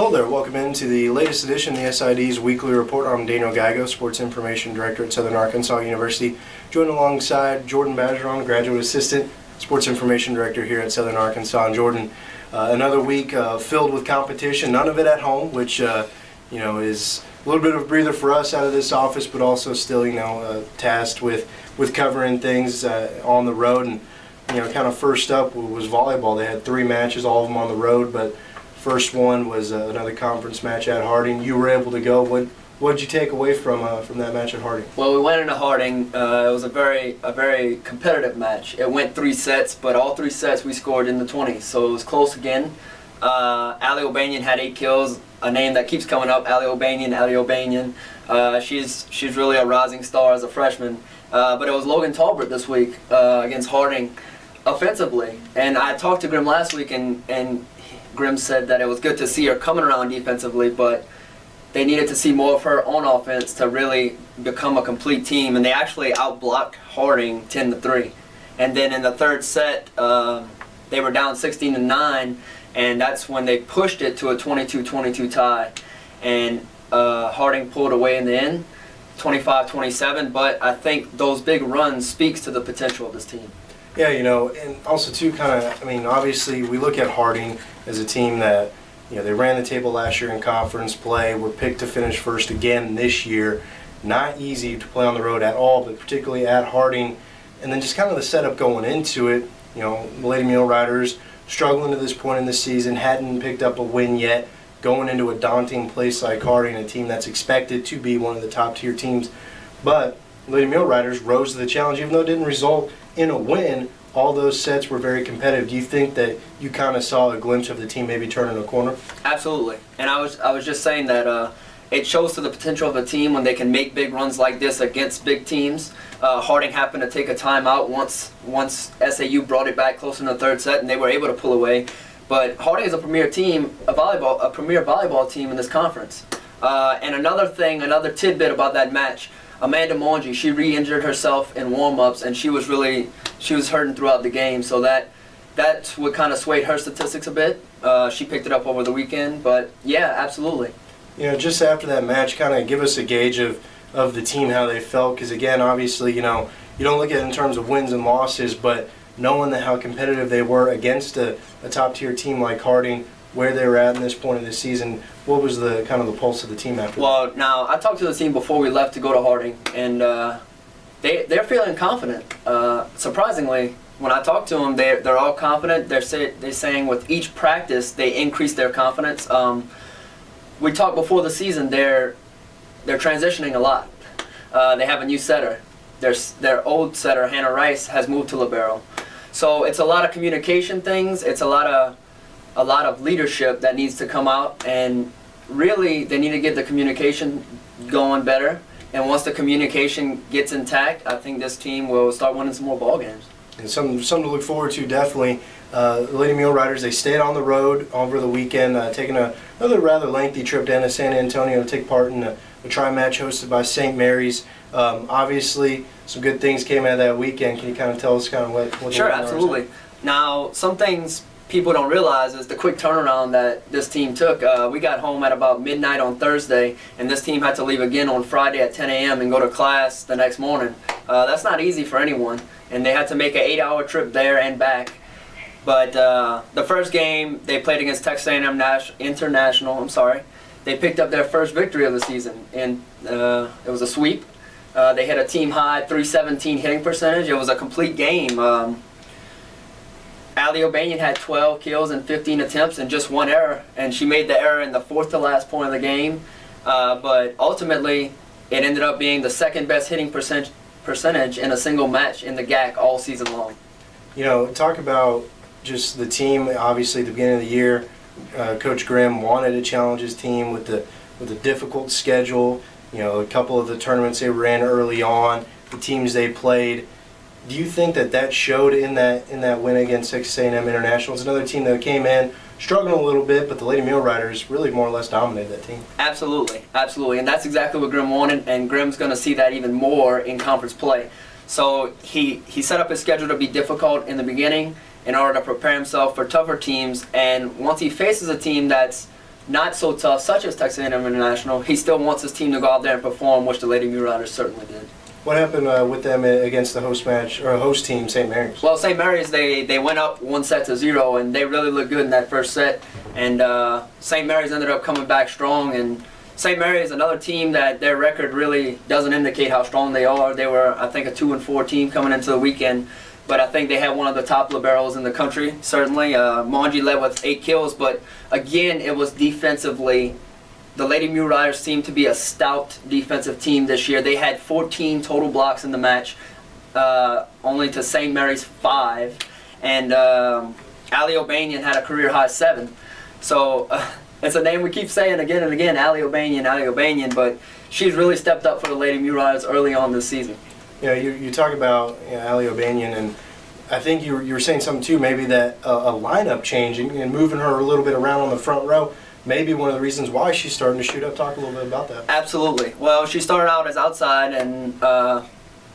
Hello there, welcome into the latest edition of the SID's Weekly Report. I'm Daniel Gallegos, Sports Information Director at Southern Arkansas University, joined alongside Jordan Bergeron, Graduate Assistant, Sports Information Director here at Southern Arkansas. And Jordan, another week filled with competition, none of it at home, which is a little bit of a breather for us out of this office, but also still, tasked with covering things on the road. And, kind of first up was volleyball. They had 3 matches, all of them on the road, but first one was another conference match at Harding. You were able to go. What did you take away from that match at Harding? Well, we went into Harding. It was a very competitive match. It went 3 sets, but all 3 sets we scored in the 20s, so it was close again. Allie O'Banion had 8 kills, a name that keeps coming up, Allie O'Banion. She's really a rising star as a freshman. But it was Logan Talbert this week against Harding offensively. And I talked to Grim last week, and Grim said that it was good to see her coming around defensively, but they needed to see more of her on offense to really become a complete team, and they actually outblocked Harding 10-3. And then in the 3rd set, they were down 16-9, and that's when they pushed it to a 22-22 tie. And Harding pulled away in the end, 25-27, but I think those big runs speaks to the potential of this team. Yeah, and also too, obviously we look at Harding as a team that, they ran the table last year in conference play, were picked to finish first again this year. Not easy to play on the road at all, but particularly at Harding. And then just kind of the setup going into it, the Lady Muleriders struggling to this point in the season, hadn't picked up a win yet, going into a daunting place like Harding, a team that's expected to be one of the top tier teams. But Lady Muleriders rose to the challenge, even though it didn't result in a win. All those sets were very competitive. Do you think that you kind of saw a glimpse of the team maybe turning a corner? Absolutely. And I was just saying that it shows to the potential of a team when they can make big runs like this against big teams. Harding happened to take a timeout once SAU brought it back close in the 3rd set, and they were able to pull away. But Harding is a premier team, a premier volleyball team in this conference. And another tidbit about that match, Amanda Monge, she re-injured herself in warm-ups, and she was hurting throughout the game, so that's what kind of swayed her statistics a bit. She picked it up over the weekend, but yeah, absolutely. Just after that match, kind of give us a gauge of the team, how they felt, because again, obviously, you don't look at it in terms of wins and losses, but knowing how competitive they were against a top-tier team like Harding, where they were at in this point of the season, what was the kind of the pulse of the team after that? Well, now, I talked to the team before we left to go to Harding, and they're feeling confident. Surprisingly, when I talked to them, they're all confident. They're saying with each practice, they increase their confidence. We talked before the season, they're transitioning a lot. They have a new setter. Their old setter, Hannah Rice, has moved to libero. So it's a lot of communication things. It's a lot of leadership that needs to come out, and really they need to get the communication going better. And once the communication gets intact, I think this team will start winning some more ball games. And something to look forward to, definitely. The Lady Muleriders, they stayed on the road over the weekend, taking another rather lengthy trip down to San Antonio to take part in a tri-match hosted by St. Mary's. Obviously, some good things came out of that weekend. Can you kind of tell us what Sure, absolutely. Now, some things people don't realize is the quick turnaround that this team took. We got home at about midnight on Thursday, and this team had to leave again on Friday at 10 a.m. and go to class the next morning. That's not easy for anyone, and they had to make an 8-hour trip there and back. But the first game they played against Texas A&M International, they picked up their first victory of the season, and it was a sweep. They hit a team-high 317 hitting percentage. It was a complete game. Allie O'Banion had 12 kills and 15 attempts and just 1 error, and she made the error in the 4th to last point of the game. But ultimately, it ended up being the 2nd best hitting percentage in a single match in the GAC all season long. Talk about just the team. Obviously, at the beginning of the year, Coach Grimm wanted to challenge his team with the difficult schedule. A couple of the tournaments they ran early on, the teams they played. Do you think that showed in that win against Texas A&M International? It's another team that came in struggling a little bit, but the Lady Muleriders really more or less dominated that team. Absolutely, and that's exactly what Grimm wanted, and Grimm's going to see that even more in conference play. So he set up his schedule to be difficult in the beginning in order to prepare himself for tougher teams, and once he faces a team that's not so tough, such as Texas A&M International, he still wants his team to go out there and perform, which the Lady Muleriders certainly did. What happened with them against the host team, St. Mary's? Well, St. Mary's, they went up 1-0, and they really looked good in that first set. And St. Mary's ended up coming back strong. And St. Mary's, another team that their record really doesn't indicate how strong they are. They were, I think, a 2-4 team coming into the weekend. But I think they had one of the top liberos in the country, certainly. Monji led with 8 kills, but again, it was defensively. The Lady Muleriders seemed to be a stout defensive team this year. They had 14 total blocks in the match, only to St. Mary's 5. And Ali O'Banion had a career-high 7. So it's a name we keep saying again and again, Ali O'Banion, but she's really stepped up for the Lady Muleriders early on this season. You know, you talk about Ali O'Banion, and I think you were saying something too, maybe that a lineup change and moving her a little bit around on the front row, maybe one of the reasons why she's starting to shoot up. Talk a little bit about that. Absolutely. Well, she started out as outside, and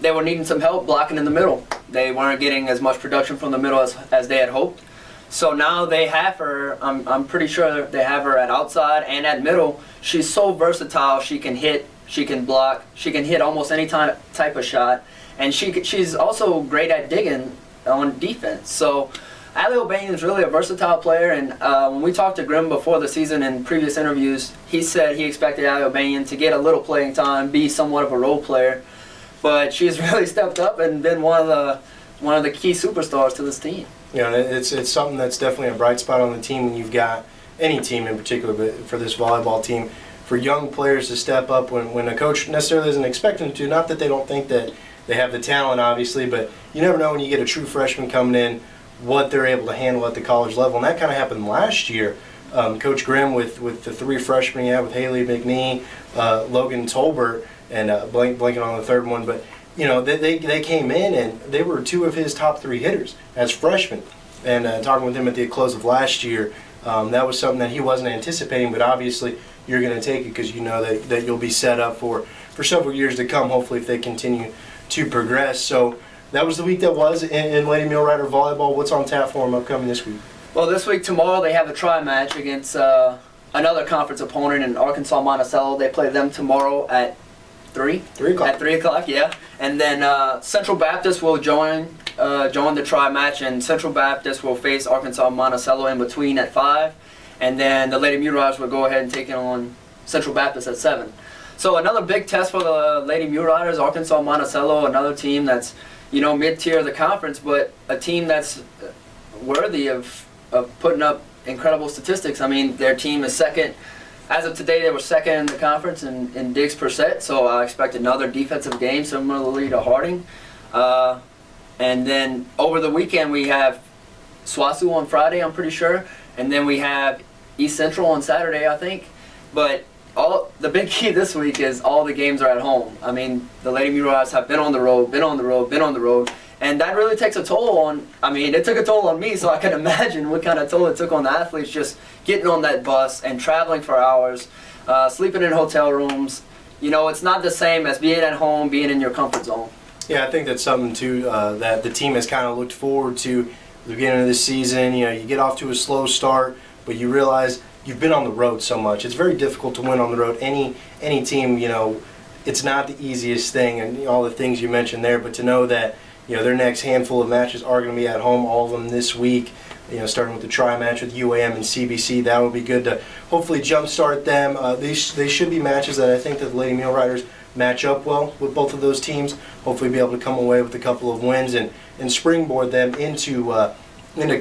they were needing some help blocking in the middle. They weren't getting as much production from the middle as they had hoped. So now they have her, I'm pretty sure they have her at outside and at middle. She's so versatile. She can hit, she can block, she can hit almost any type of shot. And she's also great at digging on defense. So Ali O'Banion is really a versatile player, and when we talked to Grimm before the season in previous interviews, he said he expected Ali O'Banion to get a little playing time, be somewhat of a role player, but she's really stepped up and been one of the key superstars to this team. You know, it's something that's definitely a bright spot on the team when you've got any team in particular, but for this volleyball team, for young players to step up when a coach necessarily doesn't expect them to. Not that they don't think that they have the talent, obviously, but you never know when you get a true freshman coming in what they're able to handle at the college level. And that kind of happened last year. Coach Grimm with the 3 freshmen he had with Haley McNee, Logan Tolbert, and blanking on the third one. But, you know, they came in and they were 2 of his top 3 hitters as freshmen. And talking with him at the close of last year, that was something that he wasn't anticipating, but obviously you're going to take it because you know that you'll be set up for several years to come, hopefully, if they continue to progress. So that was the week that was in Lady Mulerider volleyball. What's on tap for them upcoming this week? Well, this week, tomorrow, they have a try match against another conference opponent in Arkansas Monticello. They play them tomorrow at 3? 3 o'clock. At 3 o'clock, yeah. And then Central Baptist will join the try match, and Central Baptist will face Arkansas Monticello in between at 5. And then the Lady Muleriders will go ahead and take it on Central Baptist at 7. So another big test for the Lady Muleriders, Arkansas Monticello, another team that's, you know, mid-tier of the conference, but a team that's worthy of putting up incredible statistics. I mean, their team is second. As of today, they were second in the conference in digs per set, so I expect another defensive game similarly to Harding. And then over the weekend, we have SWASU on Friday, I'm pretty sure, and then we have East Central on Saturday, I think. But the big key this week is all the games are at home. I mean, the Lady Muleriders have been on the road, and that really takes a toll on, I mean, it took a toll on me, so I can imagine what kind of toll it took on the athletes just getting on that bus and traveling for hours, sleeping in hotel rooms. You know, it's not the same as being at home, being in your comfort zone. Yeah, I think that's something, too, that the team has kind of looked forward to at the beginning of the season. You know, you get off to a slow start, but you realize you've been on the road so much. It's very difficult to win on the road. Any team, you know, it's not the easiest thing, and all the things you mentioned there, but to know that, you know, their next handful of matches are going to be at home, all of them this week, you know, starting with the try match with UAM and CBC. That will be good to hopefully jumpstart them. They should be matches that I think that the Lady Muleriders match up well with both of those teams. Hopefully be able to come away with a couple of wins and springboard them into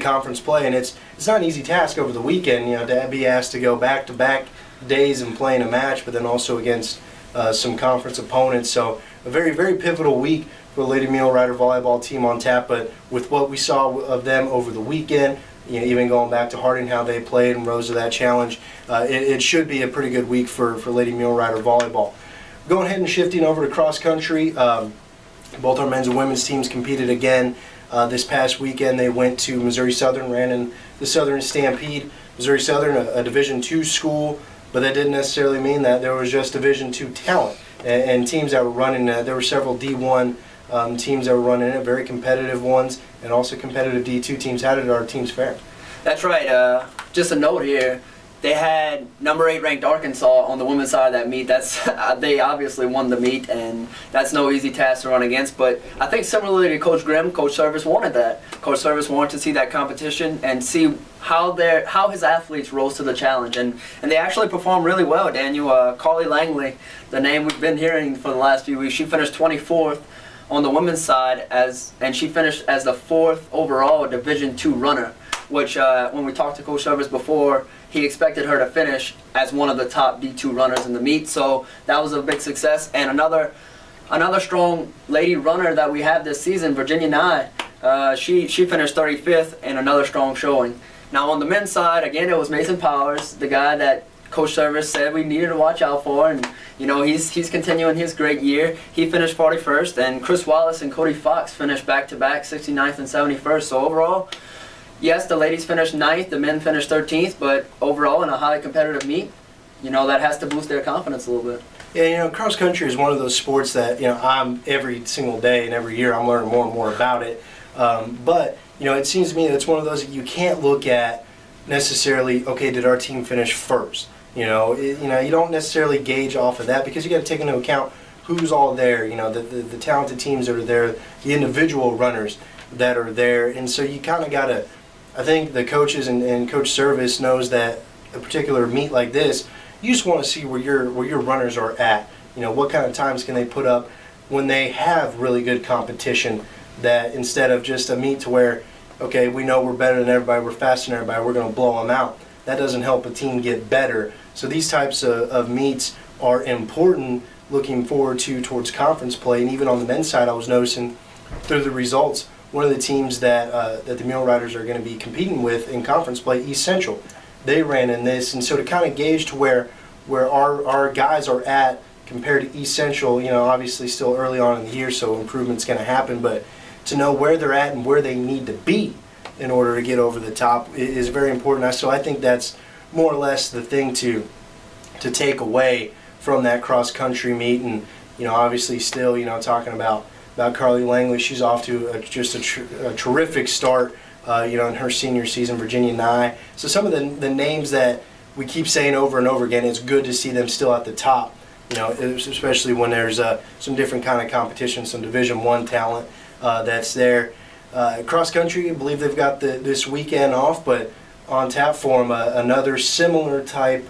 conference play. And it's not an easy task over the weekend, you know, to be asked to go back-to-back days and playing a match, but then also against some conference opponents. So a very, very pivotal week for the Lady Mulerider volleyball team on tap. But with what we saw of them over the weekend, you know, even going back to Harding, how they played and rose to that challenge, it should be a pretty good week for Lady Mulerider volleyball. Going ahead and shifting over to cross country, both our men's and women's teams competed again this past weekend. They went to Missouri Southern, ran in the Southern Stampede. Missouri Southern, a Division II school, but that didn't necessarily mean that there was just Division II talent and teams that were running. There were several D1 teams that were running it, very competitive ones, and also competitive D2 teams. How did our teams fare? That's right. Just a note here. They had number 8 ranked Arkansas on the women's side of that meet. That's they obviously won the meet, and that's no easy task to run against. But I think similarly to Coach Grimm, Coach Service wanted that. Coach Service wanted to see that competition and see how his athletes rose to the challenge, and they actually performed really well. Daniel, Carly Langley, the name we've been hearing for the last few weeks, she finished 24th on the women's side and she finished as the 4th overall Division II runner, which when we talked to Coach Service before, he expected her to finish as one of the top D2 runners in the meet. So that was a big success. And another strong lady runner that we have this season, Virginia Nye, she finished 35th in another strong showing. Now on the men's side, again, it was Mason Powers, the guy that Coach Service said we needed to watch out for, and he's continuing his great year. He finished 41st, and Chris Wallace and Cody Fox finished back-to-back 69th and 71st. So overall, yes, the ladies finished 9th, the men finished 13th, but overall in a highly competitive meet, that has to boost their confidence a little bit. Yeah, cross country is one of those sports that, I'm every single day and every year I'm learning more and more about it. But, it seems to me that it's one of those that you can't look at necessarily, okay, did our team finish first? You don't necessarily gauge off of that, because you got to take into account who's all there, the talented teams that are there, the individual runners that are there. And so you kind of got to, I think the coaches and Coach Service knows that a particular meet like this, you just want to see where your runners are at. What kind of times can they put up when they have really good competition, that instead of just a meet to where, okay, we know we're better than everybody, we're faster than everybody, we're going to blow them out. That doesn't help a team get better. So these types of meets are important looking forward towards conference play. And even on the men's side, I was noticing through the results, one of the teams that the Muleriders are going to be competing with in conference play, East Central, they ran in this. And so to kind of gauge to where our guys are at compared to East Central, obviously still early on in the year, so improvement's going to happen, but to know where they're at and where they need to be in order to get over the top is very important. So I think that's more or less the thing to take away from that cross country meet. And obviously still talking about Carly Langley, she's off to a terrific start in her senior season. Virginia Nye, so some of the names that we keep saying over and over again, it's good to see them still at the top, especially when there's some different kind of competition, some Division I talent that's there. Cross country, I believe they've got this weekend off, but on tap for them another similar type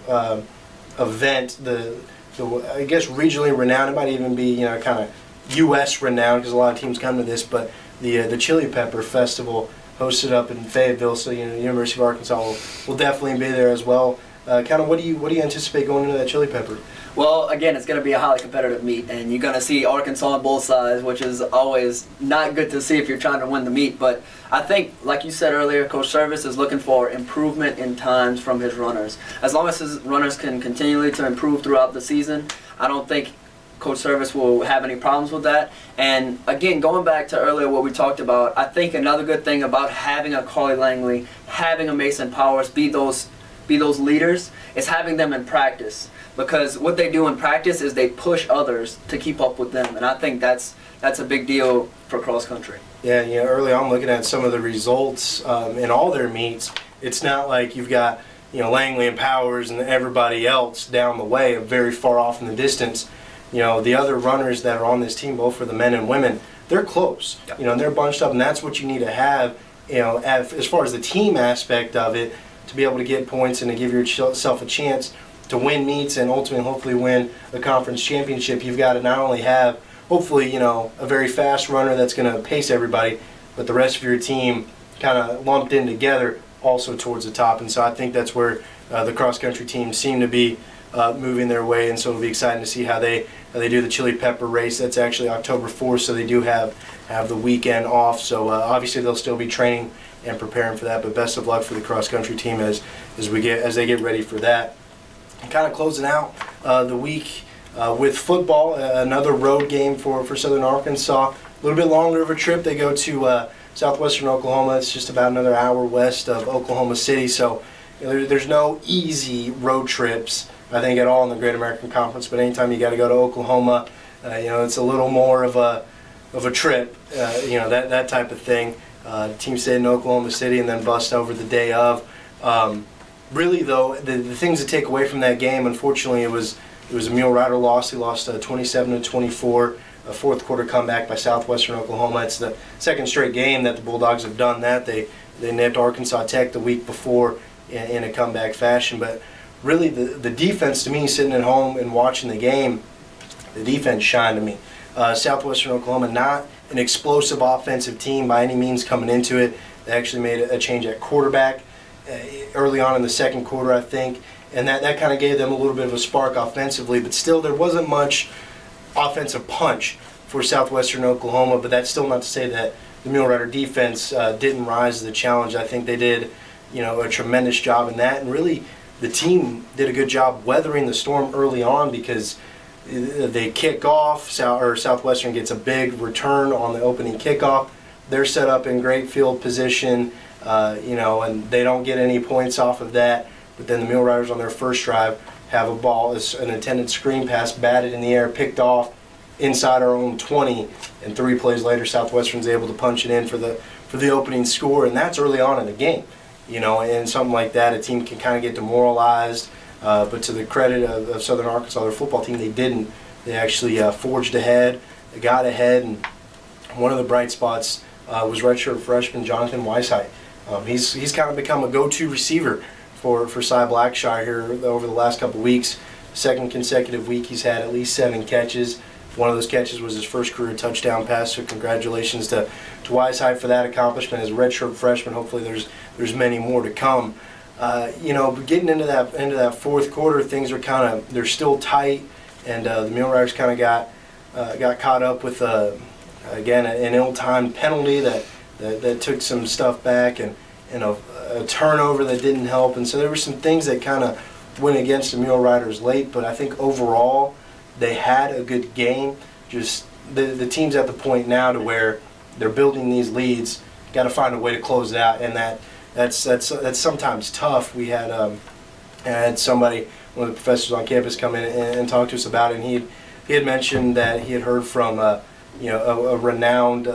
event. The I guess regionally renowned. It might even be kind of U.S. renowned, because a lot of teams come to this. But the Chili Pepper Festival hosted up in Fayetteville, so the University of Arkansas will definitely be there as well. Kind of what do you anticipate going into that Chili Pepper? Well, again, it's going to be a highly competitive meet, and you're going to see Arkansas on both sides, which is always not good to see if you're trying to win the meet. But I think, like you said earlier, Coach Service is looking for improvement in times from his runners. As long as his runners can continually to improve throughout the season, I don't think Coach Service will have any problems with that. And again, going back to earlier what we talked about, I think another good thing about having a Carly Langley, having a Mason Powers be those leaders, is having them in practice. Because what they do in practice is they push others to keep up with them, and I think that's a big deal for cross country. Yeah, early on looking at some of the results in all their meets, it's not like you've got Langley and Powers and everybody else down the way, very far off in the distance. The other runners that are on this team, both for the men and women, they're close. Yep. And they're bunched up, and that's what you need to have. As far as the team aspect of it, to be able to get points and to give yourself a chance to win meets and ultimately hopefully win a conference championship, you've got to not only have hopefully a very fast runner that's going to pace everybody, but the rest of your team kind of lumped in together also towards the top. And so I think that's where the cross country teams seem to be moving their way, and so it'll be exciting to see how they do the Chili Pepper race. That's actually October 4th, so they do have the weekend off. So obviously they'll still be training and preparing for that, but best of luck for the cross country team as they get ready for that. And kind of closing out the week with football, another road game for Southern Arkansas. A little bit longer of a trip. They go to southwestern Oklahoma. It's just about another hour west of Oklahoma City. So there's no easy road trips, I think, at all in the Great American Conference. But anytime you got to go to Oklahoma, it's a little more of a trip. That type of thing. The team stayed in Oklahoma City and then bust over the day of. really, though, the things to take away from that game, unfortunately, it was a Mulerider loss. He lost 27-24, a fourth quarter comeback by Southwestern Oklahoma. It's the second straight game that the Bulldogs have done that. They nipped Arkansas Tech the week before in a comeback fashion. But really, the defense, to me, sitting at home and watching the game, the defense shined to me. Southwestern Oklahoma, not an explosive offensive team by any means coming into it. They actually made a change at quarterback early on in the second quarter, I think, and that kind of gave them a little bit of a spark offensively, but still there wasn't much offensive punch for Southwestern Oklahoma, but that's still not to say that the Mulerider defense didn't rise to the challenge. I think they did, a tremendous job in that, and really the team did a good job weathering the storm early on because they kick off, Southwestern gets a big return on the opening kickoff. They're set up in great field position, and they don't get any points off of that. But then the Muleriders on their first drive have a ball, an intended screen pass batted in the air, picked off inside our own 20, and 3 plays later, Southwestern's able to punch it in for the opening score, and that's early on in the game. And something like that, a team can kind of get demoralized. But to the credit of Southern Arkansas, their football team, they didn't. They actually forged ahead, they got ahead, and one of the bright spots was redshirt freshman Jonathan Weisheidt. He's kind of become a go-to receiver for Cy Blackshire here over the last couple weeks. Second consecutive week he's had at least 7 catches. One of those catches was his first career touchdown pass, so congratulations to Weisheidt for that accomplishment as a redshirt freshman. Hopefully there's many more to come. But getting into that fourth quarter, things are they're still tight, and the Muleriders kind of got caught up with again an ill-timed penalty that took some stuff back, and a turnover that didn't help, and so there were some things that kind of went against the Muleriders late. But I think overall they had a good game. Just the team's at the point now to where they're building these leads. Got to find a way to close it out, and that's sometimes tough. We had somebody, one of the professors on campus, come in and talk to us about it, and he had mentioned that he had heard from a renowned,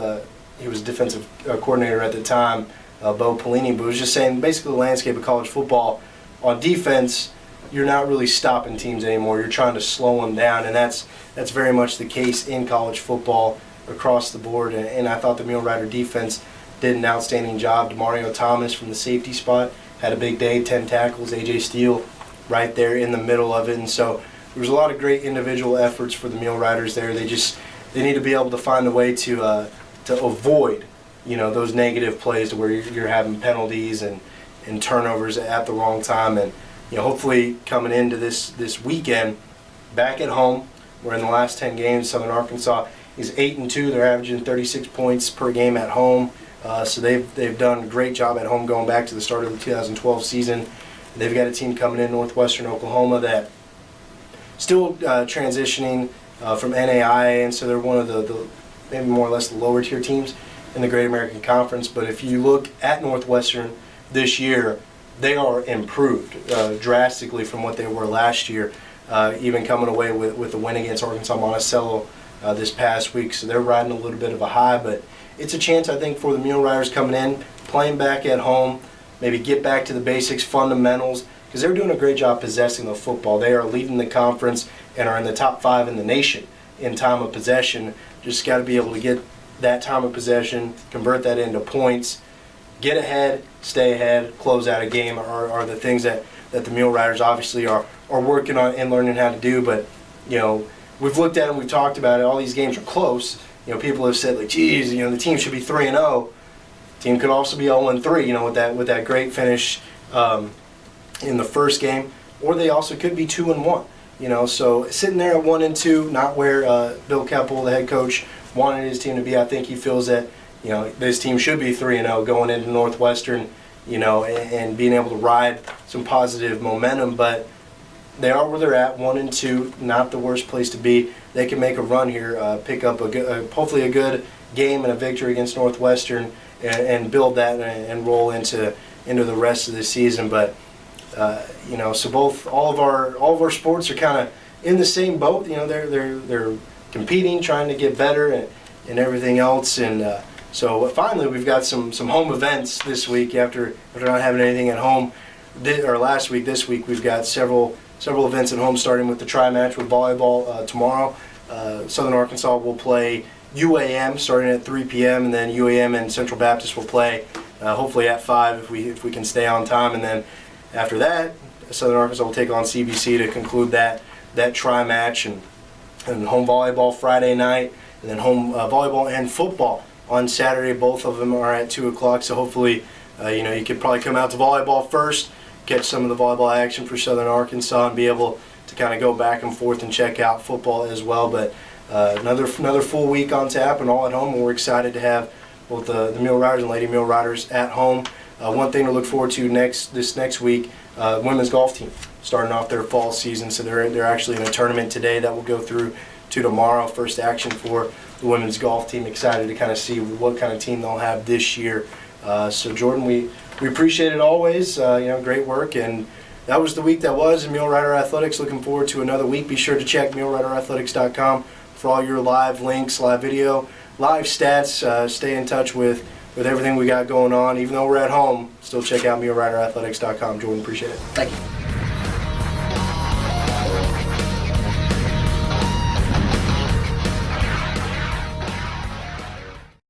he was defensive coordinator at the time, Bo Pelini, but was just saying basically the landscape of college football on defense, you're not really stopping teams anymore. You're trying to slow them down, and that's very much the case in college football across the board. And I thought the Mulerider defense did an outstanding job. Demario Thomas from the safety spot had a big day, 10 tackles. A.J. Steele right there in the middle of it. And so there was a lot of great individual efforts for the Muleriders there. They need to be able to find a way to avoid, those negative plays to where you're having penalties and turnovers at the wrong time. And hopefully coming into this weekend, back at home, where in the last 10 games, Southern Arkansas is 8-2. They're averaging 36 points per game at home. So they've done a great job at home going back to the start of the 2012 season. They've got a team coming in, Northwestern Oklahoma, that still transitioning from NAIA, and so they're one of the maybe more or less the lower tier teams in the Great American Conference. But if you look at Northwestern this year, they are improved drastically from what they were last year, even coming away with the win against Arkansas Monticello this past week. So they're riding a little bit of a high, but it's a chance, I think, for the Muleriders coming in, playing back at home, maybe get back to the basics, fundamentals, because they're doing a great job possessing the football. They are leading the conference and are in the top 5 in the nation in time of possession. Just got to be able to get that time of possession, convert that into points, get ahead, stay ahead, close out a game are the things that the Muleriders obviously are working on and learning how to do. But, we've looked at it, we've talked about it, all these games are close. People have said, like, geez, the team should be 3-0. Team could also be 0-3, with that great finish in the first game, or they also could be 2-1. So sitting there at 1-2, not where Bill Keppel, the head coach, wanted his team to be. I think he feels that this team should be 3-0 going into Northwestern, and being able to ride some positive momentum. But they are where they're at, 1-2, not the worst place to be. They can make a run here, pick up hopefully a good game and a victory against Northwestern, and build that and roll into the rest of the season. But so all of our sports are kind of in the same boat. They're competing, trying to get better, and everything else. And so finally, we've got some home events this week after not having anything at home last week, this week, we've got several events at home, starting with the tri-match with volleyball tomorrow. Southern Arkansas will play UAM starting at 3 p.m. and then UAM and Central Baptist will play hopefully at 5 if we can stay on time. And then after that, Southern Arkansas will take on CBC to conclude that tri-match, and home volleyball Friday night, and then home volleyball and football on Saturday. Both of them are at 2 o'clock, so hopefully you could probably come out to volleyball first, catch some of the volleyball action for Southern Arkansas, and be able to kind of go back and forth and check out football as well. But another full week on tap and all at home, and we're excited to have both the Mulerider and Lady Mulerider at home. One thing to look forward to this next week, women's golf team starting off their fall season. So they're actually in a tournament today that will go through to tomorrow. First action for the women's golf team. Excited to kind of see what kind of team they'll have this year. So Jordan, we appreciate it always. Great work, and that was the week that was in Mulerider Athletics. Looking forward to another week. Be sure to check muleriderathletics.com for all your live links, live video, live stats. Stay in touch with everything we got going on. Even though we're at home, still check out muleriderathletics.com. Jordan, appreciate it. Thank you.